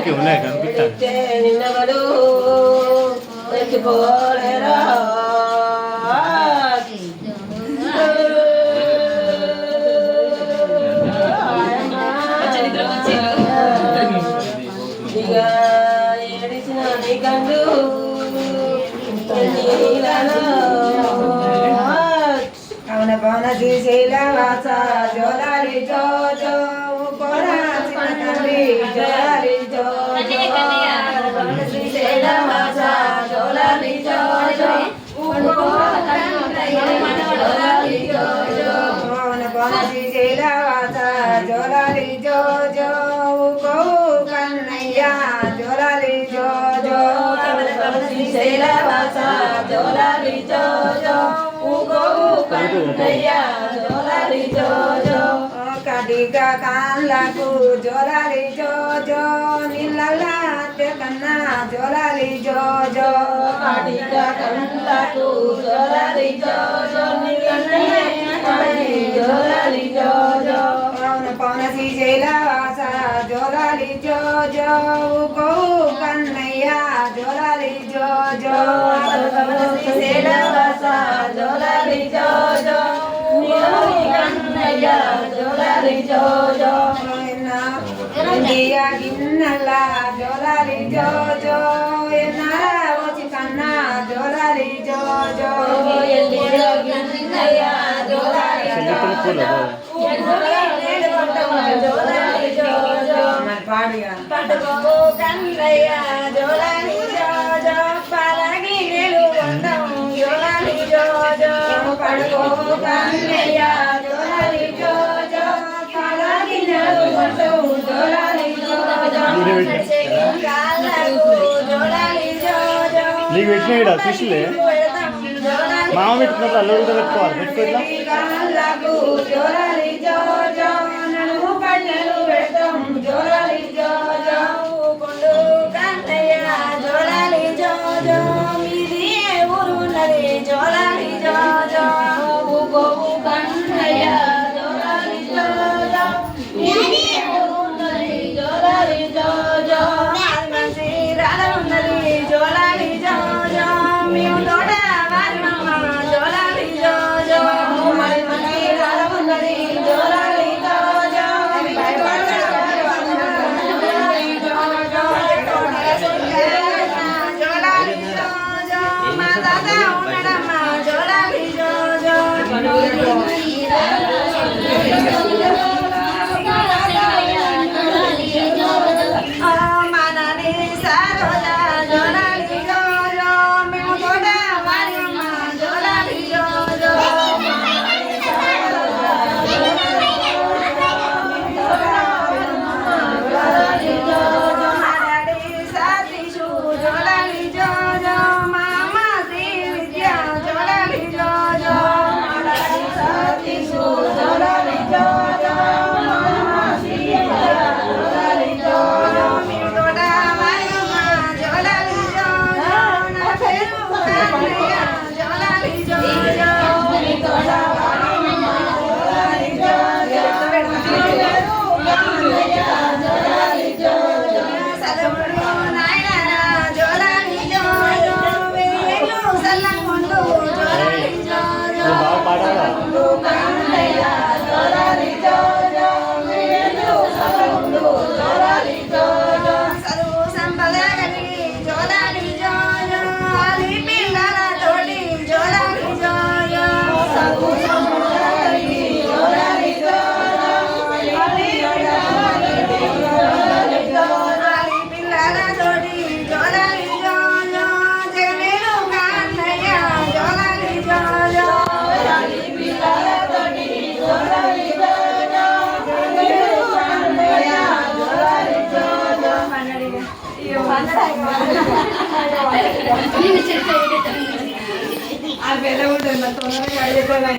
okay ఉన్నాయి కనిపిస్తాను నిన్నవడు ఎత్తిపోలేరా ఇక ఏడిచిన నీ కండు అవున పవన శ్రీశైల వాస జోలాలి జో జో తండ్రి జోలాలి జో పవన శ్రీశైల వాస జోలాలి జో జో పవన శ్రీశైల వాస జోలాలి జో జో కన్నయ్య జోలాలి జో జో పవన శ్రీశైల వాస జోలాలి జో జో కన్నయ్య జోలాలి జో జో కడిగా కాళ్ళకు జోలాలి జో జో నీళ్ళల్లా కన్నా జోలాలి జో జో కడిగా కళ్ళకు జోలాలి జో జో జోలాలి జో జో పవన శ్రీశైల వాస జోలాలి జో జో కన్నయ్య జోలాలి జో జో పవన శ్రీశైల వాస జోలాలి జో జో కన్నయ్య జోలాలి జో జో గిన్నెల జోలాలి జో జో వచ్చి కన్నా జోలాలి జో జో కన్నయ్య జోలాలి జోలాలి జో జో పాడిగా పట్టుకో కన్నయ్య జోలాలి జో జో పలగి నిలువండం జోలాలి జో జో పట్టుకో కన్నయ్య జోలాలి జో జో పలగి నిలువండం జోలాలి జో జో కాళ్ళకు జోలాలి జో జో నీకు పెట్టినా చూసిలే మామ పెట్టుకున్నప్పుడు అల్లు కూడా పెట్టుకోవాలి పెట్టుకోవట్లా కాళ్ళకు జోలాలి జో జో నడుము పళ్ళలు పెడతాం జోలాలి జో జో కొండు కన్నయ్య జోలాలి జో జో మీది ఏ ఊరు ఉన్నది జోలాలి జో జో గోవు కన్నయ్య జోలాలి జో జో మీది ఏ ఊరు ఉన్నది జోలాలి జో జో మంచి రాధ ఉన్నది జోలాలి జో జో మేము తోట వారి మమ్మ జోలాలి జో జో మంచి రాధ ఉన్నది జోలాలి జో జో జోలాలి జో జో మా తాత ఉన్నాడమ్మా జోలాలి జో జో మా నాని సారోజా జోలాలి జో జో మేము తోట వారి అమ్మ జోలాలి జో జో సతీషు జోలాలి జో జో మా అమ్మ శ్రీ విద్య జోలాలి జో జో సతీషు జోలాలి జో జో మా అమ్మ శ్రీ విద్య జోలాలి జో జో మేము తోట వారి అమ్మ జోలాలి జో జో నా పేరు కన్నయ్య జోలాలి జో జో మీ తోట వారి అమ్మ జోలాలి జో జో కన్నయ్య జోలాలి జో జో సదముడు నాయనా జోలాలి జో జో వేలు సల్లముండు జోలాలి జో జో బాగా పాడాలా కన్నయ్య జోలాలి జో జో వేలు సల్లముండు జోలాలి జో జో సదువు సంపద కలిగి జోలాలి జో జో ఆలి పిల్లల తోటి జోలాలి జో జో సదువు సంపద కలిగి జోలాలి జో జో ఆలి పిల్లల తోటి జోలాలి జో జో జగమేలు కన్నయ్య జోలాలి జో జో ఆలి పిల్లల తోటి జోలాలి జో జో జగమేలు కన్నయ్య జోలాలి జో జో ఆ పెద్ద ఉంటుంది తొందరగా